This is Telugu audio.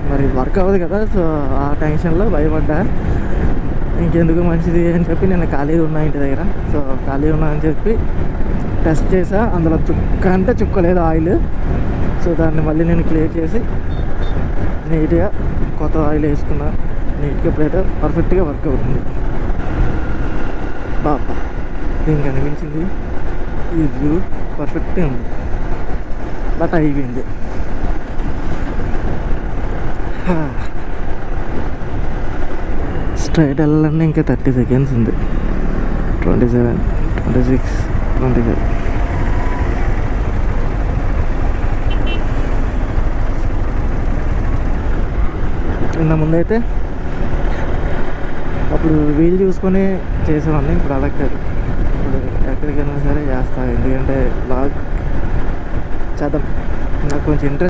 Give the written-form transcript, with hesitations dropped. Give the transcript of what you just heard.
మరి వర్క్ అవ్వదు కదా. సో ఆ టెన్షన్లో భయపడ్డా. ఇంకెందుకు మంచిది అని చెప్పి నేను ఖాళీగా ఉన్నా ఇంటి దగ్గర. సో ఖాళీగా ఉన్నా అని చెప్పి టెస్ట్ చేసా. అందులో చుక్క అంటే చుక్కలేదు ఆయిల్. సో దాన్ని మళ్ళీ నేను క్లియర్ చేసి నీట్గా కొత్త ఆయిల్ వేసుకున్నా. నీట్గా ఇప్పుడైతే పర్ఫెక్ట్గా వర్క్ అవుతుంది. బాబా దీనికి అనిపించింది ఈ వ్యూ పర్ఫెక్ట్గా ఉంది. బట్ అయిపోయింది. స్ట్రైట్ వెళ్ళాలంటే ఇంకా 30 సెకండ్స్ ఉంది. 27, 26, 25. ఇంత ముందైతే అప్పుడు వీలు చూసుకొని చేసేవాడిని. ఇప్పుడు అలా కాదు. ఇప్పుడు ఎక్కడికైనా సరే చేస్తా. ఎందుకంటే బ్లాగ్ చేద్దాం. నాకు కొంచెం ఇంట్రెస్ట్